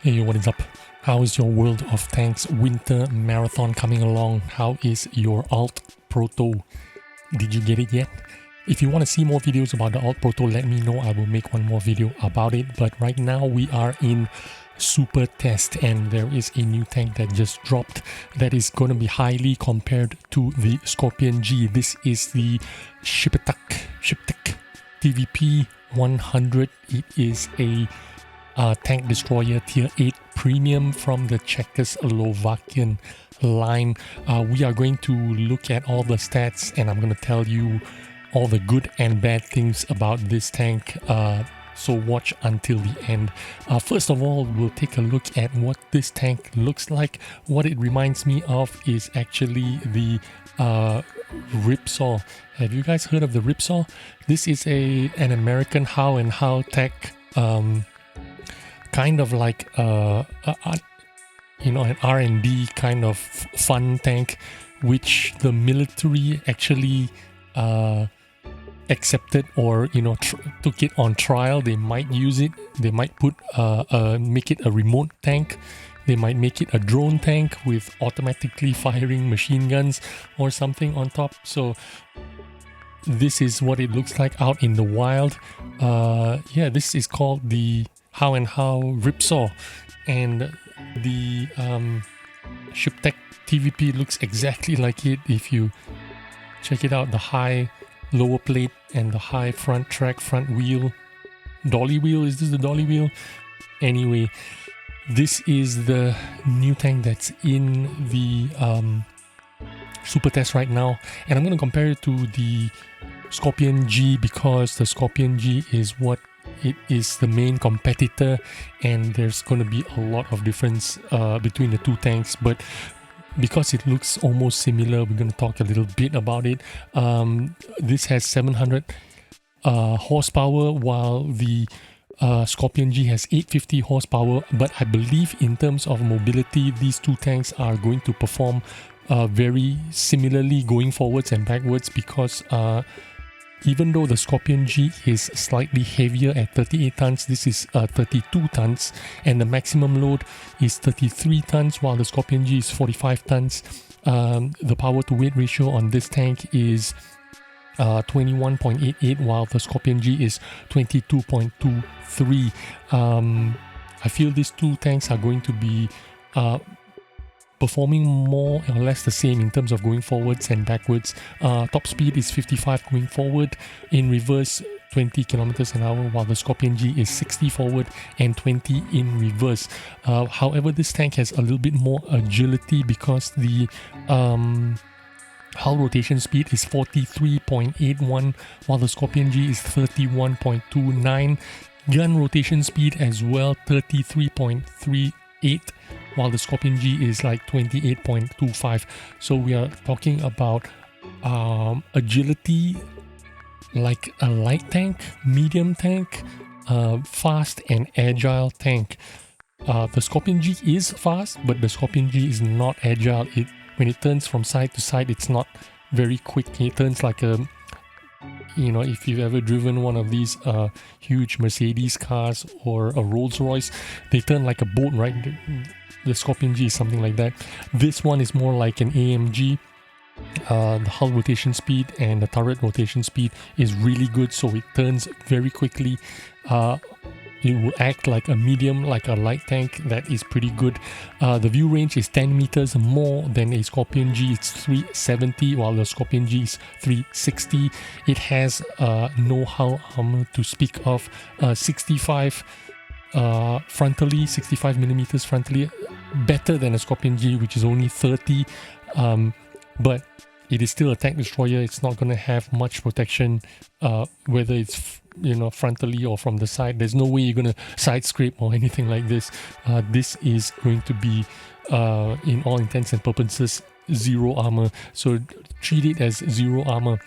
Hey, what is up? How is your World of Tanks winter marathon coming along? How is your Alt Proto? Did you get it yet? If you want to see more videos about the Alt Proto, let me know. I will make one more video about it. But right now we are in Supertest and there is a new tank that just dropped that is going to be highly compared to the Scorpion G. This is the ShPTK-TVP 100. It is a tank destroyer tier 8 premium from the Czechoslovakian line. We are going to look at all the stats and I'm going to tell you all the good and bad things about this tank. So watch until the end. First of all, we'll take a look at what this tank looks like. What it reminds me of is actually the Ripsaw. Have you guys heard of the Ripsaw? This is an American how and how tech, kind of like an R&D kind of fun tank, which the military actually accepted or took it on trial. They might use it. They might make it a remote tank. They might make it a drone tank with automatically firing machine guns or something on top. So this is what it looks like out in the wild. Yeah, this is called the How and How Ripsaw, and the ShPTK-TVP looks exactly like it. If you check it out, the high lower plate and the high front track, front wheel, dolly wheel. Is this the dolly wheel? Anyway, this is the new tank that's in the Supertest right now, and I'm going to compare it to the Scorpion G because the Scorpion G is what it is the main competitor, and there's going to be a lot of difference between the two tanks. But because it looks almost similar, we're going to talk a little bit about it. This has 700 horsepower, while the Scorpion G has 850 horsepower. But I believe in terms of mobility, these two tanks are going to perform very similarly going forwards and backwards, because even though the Scorpion G is slightly heavier at 38 tons, this is 32 tons, and the maximum load is 33 tons, while the Scorpion G is 45 tons. The power to weight ratio on this tank is 21.88, while the Scorpion G is 22.23. I feel these two tanks are going to be performing more or less the same in terms of going forwards and backwards. Top speed is 55 going forward, in reverse 20 kilometers an hour, while the Scorpion G is 60 forward and 20 in reverse. However, this tank has a little bit more agility because the hull rotation speed is 43.81, while the Scorpion G is 31.29. Gun rotation speed as well, 33.38, while the Scorpion G is like 28.25. So we are talking about agility like a light tank, medium tank, fast and agile tank. The Scorpion G is fast, but the Scorpion G is not agile. When it turns from side to side, it's not very quick. It turns like a, if you've ever driven one of these huge Mercedes cars or a Rolls Royce, they turn like a boat, right? The Scorpion G is something like that. This one is more like an AMG. The hull rotation speed and the turret rotation speed is really good, so it turns very quickly. It will act like a medium, like a light tank. That is pretty good. The view range is 10 meters more than a Scorpion G. It's 370, while the Scorpion G is 360. It has no hull armor to speak of. 65 frontally, 65 millimeters frontally, better than a Scorpion G, which is only 30. But it is still a tank destroyer. It's not going to have much protection, whether it's frontally or from the side. There's no way you're going to side scrape or anything like this. This is going to be, in all intents and purposes, zero armor. So treat it as zero armor.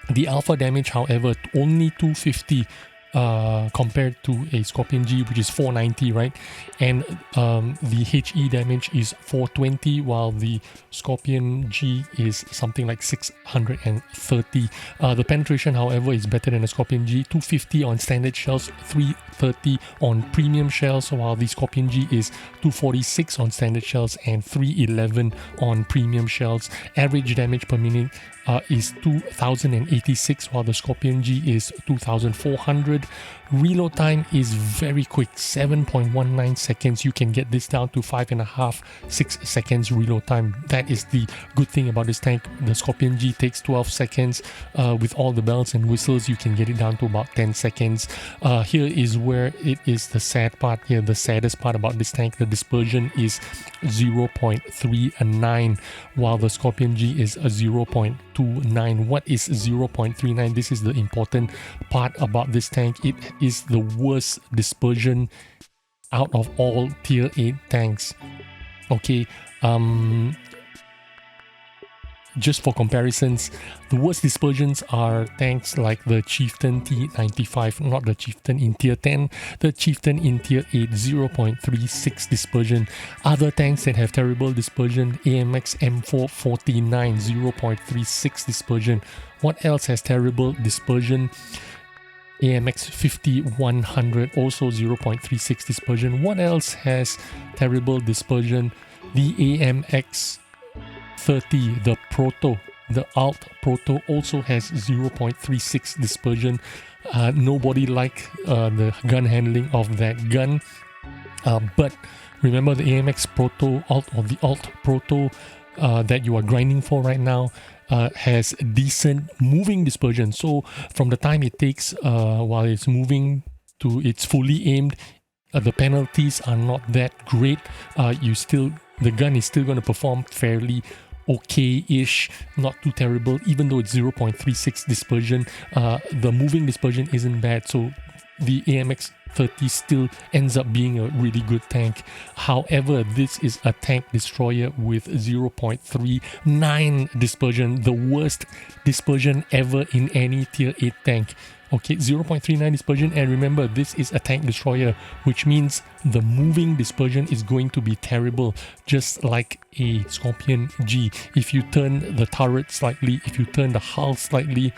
The alpha damage, however, only 250 compared to a Scorpion G, which is 490, right? And the HE damage is 420, while the Scorpion G is something like 630. The penetration, however, is better than the Scorpion G, 250 on standard shells, 330 on premium shells, while the Scorpion G is 246 on standard shells and 311 on premium shells. Average damage per minute is 2086, while the Scorpion G is 2400. Reload time is very quick, 7.19 seconds. You can get this down to 5.5, 6 seconds reload time. That is the good thing about this tank. The Scorpion G takes 12 seconds. With all the bells and whistles, you can get it down to about 10 seconds. Here is where it is the sad part here, the saddest part about this tank. The dispersion is 0.39, while the Scorpion G is a 0.29. What is 0.39? This is the important part about this tank. It is the worst dispersion out of all tier 8 tanks. Okay, just for comparisons, the worst dispersions are tanks like the Chieftain T95, not the Chieftain in tier 10, the Chieftain in tier 8, 0.36 dispersion. Other tanks that have terrible dispersion, AMX M449, 0.36 dispersion. What else has terrible dispersion? AMX 5100, also 0.36 dispersion. What else has terrible dispersion? The AMX 30, the Proto, the Alt Proto also has 0.36 dispersion. Nobody liked the gun handling of that gun, but remember the AMX Proto Alt or the Alt Proto that you are grinding for right now has decent moving dispersion. So from the time it takes while it's moving to it's fully aimed, the penalties are not that great. The gun is still going to perform fairly okay-ish, not too terrible, even though it's 0.36 dispersion. The moving dispersion isn't bad, so the AMX 30 still ends up being a really good tank. However, this is a tank destroyer with 0.39 dispersion, the worst dispersion ever in any tier 8 tank. Okay, 0.39 dispersion, and remember, this is a tank destroyer, which means the moving dispersion is going to be terrible, just like a Scorpion G. If you turn the turret slightly, if you turn the hull slightly,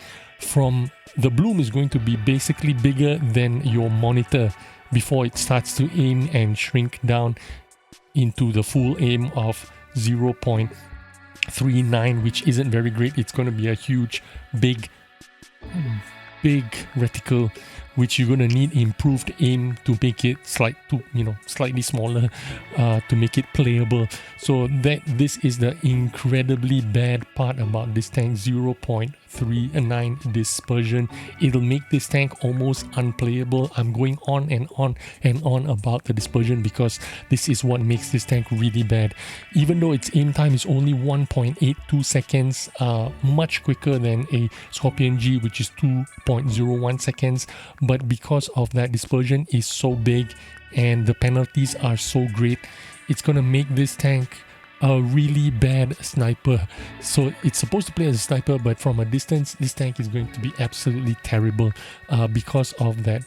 the bloom is going to be basically bigger than your monitor before it starts to aim and shrink down into the full aim of 0.39, which isn't very great. It's going to be a huge, big reticle, which you're going to need improved aim to make it slightly smaller to make it playable. So this is the incredibly bad part about this tank, 0.39 dispersion. It'll make this tank almost unplayable. I'm going on and on and on about the dispersion because this is what makes this tank really bad. Even though its aim time is only 1.82 seconds, much quicker than a Scorpion G, which is 2.01 seconds, but because of that dispersion is so big and the penalties are so great, it's gonna make this tank a really bad sniper. So it's supposed to play as a sniper, but from a distance this tank is going to be absolutely terrible because of that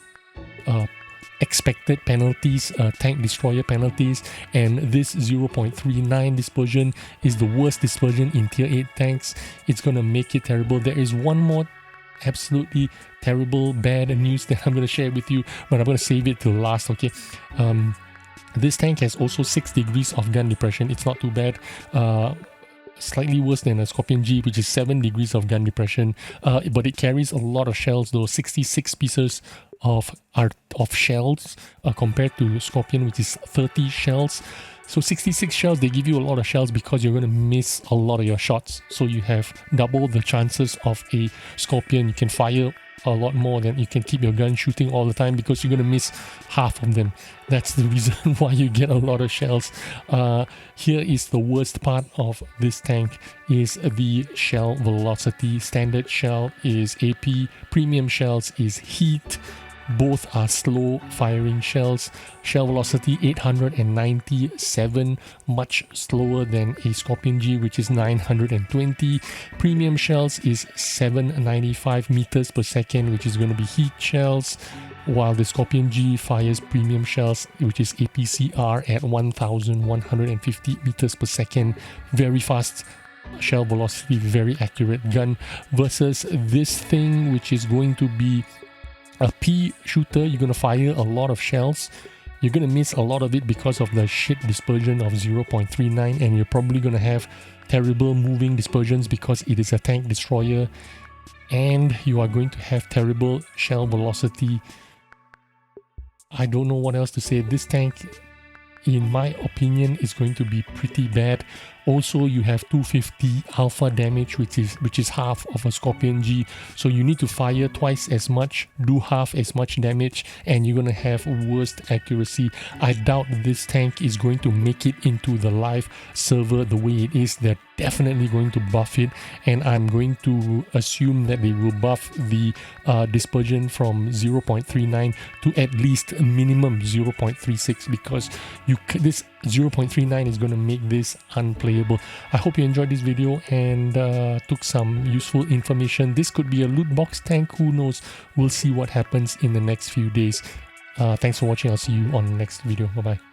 expected penalties, tank destroyer penalties, and this 0.39 dispersion is the worst dispersion in tier 8 tanks. It's gonna make it terrible. There is one more absolutely terrible bad news that I'm going to share with you, but I'm going to save it till last. Okay, this tank has also 6 degrees of gun depression. It's not too bad, slightly worse than a Scorpion G, which is 7 degrees of gun depression, but it carries a lot of shells though, 66 pieces of shells compared to Scorpion, which is 30 shells. So 66 shells, they give you a lot of shells because you're going to miss a lot of your shots. So you have double the chances of a Scorpion. You can fire a lot more than you can keep your gun shooting all the time because you're going to miss half of them. That's the reason why you get a lot of shells. Here is the worst part of this tank is the shell velocity. Standard shell is AP, premium shells is heat. Both are slow firing shells. Shell velocity 897, much slower than a Scorpion G, which is 920. Premium shells is 795 meters per second, which is going to be heat shells. while the Scorpion G fires premium shells, which is APCR at 1150 meters per second. Very fast shell velocity, very accurate gun, versus this thing which is going to be a P shooter. You're going to fire a lot of shells. You're going to miss a lot of it because of the shit dispersion of 0.39, and you're probably going to have terrible moving dispersions because it is a tank destroyer, and you are going to have terrible shell velocity. I don't know what else to say. This tank, in my opinion, is going to be pretty bad. Also, you have 250 alpha damage, which is half of a Scorpion G. So you need to fire twice as much, do half as much damage, and you're gonna have worst accuracy. I doubt this tank is going to make it into the live server the way it is. They're definitely going to buff it, and I'm going to assume that they will buff the dispersion from 0.39 to at least a minimum 0.36, because this 0.39 is going to make this unplayable. I hope you enjoyed this video and took some useful information. This could be a loot box tank, who knows. We'll see what happens in the next few days. Thanks for watching. I'll see you on the next video. Bye bye.